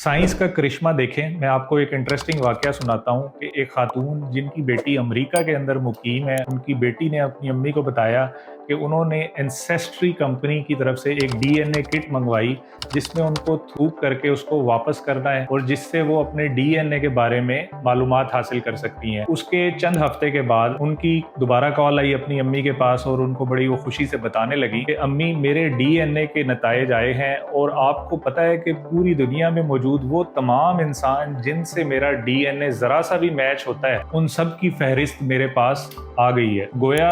Science का करिश्मा देखें। मैं आपको एक इंटरेस्टिंग वाकया सुनाता हूँ कि एक खातून जिनकी बेटी अमेरिका के अंदर मुकीम है, उनकी बेटी ने अपनी अम्मी को बताया कि उन्होंने एंसेस्ट्री कंपनी की तरफ से एक डीएनए किट मंगवाई जिसमें उनको थूक करके उसको वापस करना है और जिससे वो अपने डीएनए के बारे में मालूमात हासिल कर सकती हैं। उसके चंद हफ्ते के बाद उनकी दोबारा कॉल आई अपनी अम्मी के पास और उनको बड़ी वो खुशी से बताने लगी कि अम्मी, मेरे डीएनए के नताइज आए हैं और आपको पता है कि पूरी दुनिया में मौजूद वो तमाम इंसान जिनसे मेरा डीएनए जरा सा भी मैच होता है, उन सब की फहरिस्त मेरे पास आ गई है। गोया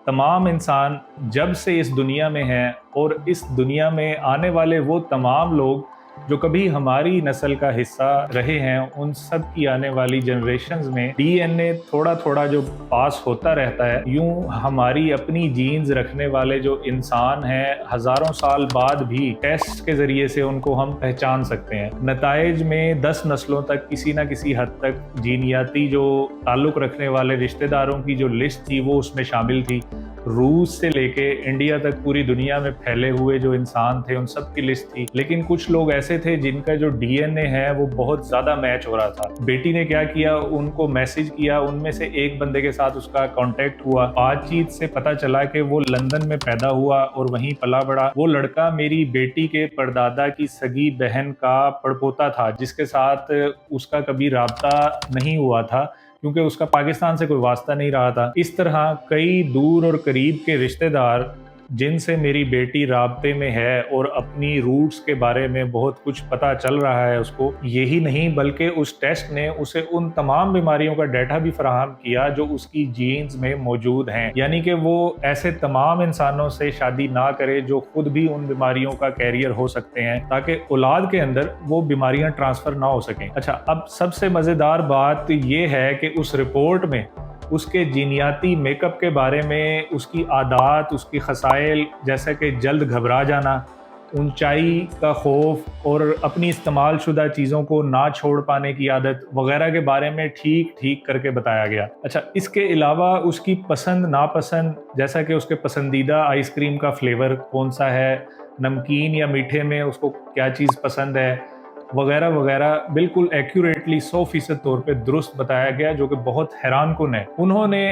तमाम इंसान जब से इस दुनिया में हैं और इस दुनिया में आने वाले वो तमाम लोग जो कभी हमारी नस्ल का हिस्सा रहे हैं, उन सब की आने वाली जनरेशन्स में डीएनए थोड़ा थोड़ा जो पास होता रहता है। यूं हमारी अपनी जीन्स रखने वाले जो इंसान हैं, हज़ारों साल बाद भी टेस्ट के ज़रिए से उनको हम पहचान सकते हैं। नताइज में 10 नस्लों तक किसी न किसी हद तक जीनियाती जो ताल्लुक़ रखने वाले रिश्तेदारों की जो लिस्ट थी वो उसमें शामिल थी। रूस से लेके इंडिया तक पूरी दुनिया में फैले हुए जो इंसान थे उन सब की लिस्ट थी। लेकिन कुछ लोग ऐसे थे जिनका जो डीएनए है वो बहुत ज़्यादा मैच हो रहा था। बेटी ने क्या किया, उनको मैसेज किया, उनमें से एक बंदे के साथ उसका कांटेक्ट हुआ। बातचीत से पता चला कि वो लंदन में पैदा हुआ और वहीं पला बड़ा। वो लड़का मेरी बेटी के परदादा की सगी बहन का पड़पोता था जिसके साथ उसका कभी राब्ता नहीं हुआ था क्योंकि उसका पाकिस्तान से कोई वास्ता नहीं रहा था। इस तरह कई दूर और करीब के रिश्तेदार जिनसे मेरी बेटी राब्ते में है और अपनी रूट्स के बारे में बहुत कुछ पता चल रहा है उसको। यही नहीं बल्कि उस टेस्ट ने उसे उन तमाम बीमारियों का डाटा भी फराहम किया जो उसकी जीन्स में मौजूद हैं। यानी कि वो ऐसे तमाम इंसानों से शादी ना करे जो खुद भी उन बीमारियों का कैरियर हो सकते हैं, ताकि औलाद के अंदर वो बीमारियां ट्रांसफ़र ना हो सकें। अच्छा, अब सबसे मज़ेदार बात ये है कि उस रिपोर्ट में उसके जीनियाती मेकअप के बारे में, उसकी आदत, उसकी खसाइल जैसे कि जल्द घबरा जाना, ऊंचाई का खौफ और अपनी इस्तेमाल शुदा चीज़ों को ना छोड़ पाने की आदत वगैरह के बारे में ठीक ठीक करके बताया गया। अच्छा, इसके अलावा उसकी पसंद नापसंद, जैसा कि उसके पसंदीदा आइसक्रीम का फ्लेवर कौन सा है, नमकीन या मीठे में उसको क्या चीज़ पसंद है वगैरह वगैरह, बिल्कुल एक्यूरेटली 100% तौर पे दुरुस्त बताया गया, जो कि बहुत हैरान कुन है। उन्होंने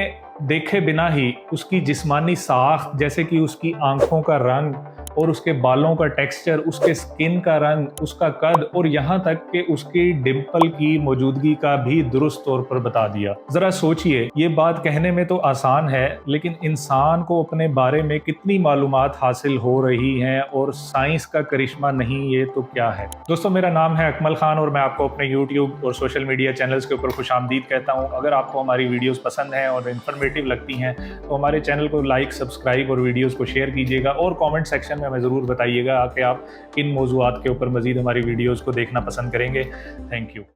देखे बिना ही उसकी जिस्मानी साख, जैसे कि उसकी आंखों का रंग और उसके बालों का टेक्सचर, उसके स्किन का रंग, उसका कद और यहाँ तक कि उसकी डिम्पल की मौजूदगी का भी दुरुस्त तौर पर बता दिया। ज़रा सोचिए, ये बात कहने में तो आसान है लेकिन इंसान को अपने बारे में कितनी मालूमात हासिल हो रही हैं और साइंस का करिश्मा नहीं ये तो क्या है। दोस्तों, मेरा नाम है अकमल खान और मैं आपको अपने यूट्यूब और सोशल मीडिया चैनल्स के ऊपर खुशामदीद कहता हूँ। अगर आपको हमारी वीडियोज़ पसंद हैं और इन्फॉर्मेटिव लगती हैं तो हमारे चैनल को लाइक, सब्सक्राइब और वीडियोज़ को शेयर कीजिएगा और कॉमेंट सेक्शन में हमें ज़रूर बताइएगा कि आप किन मौज़ूआत के ऊपर मज़ीद हमारी वीडियोज़ को देखना पसंद करेंगे। Thank you.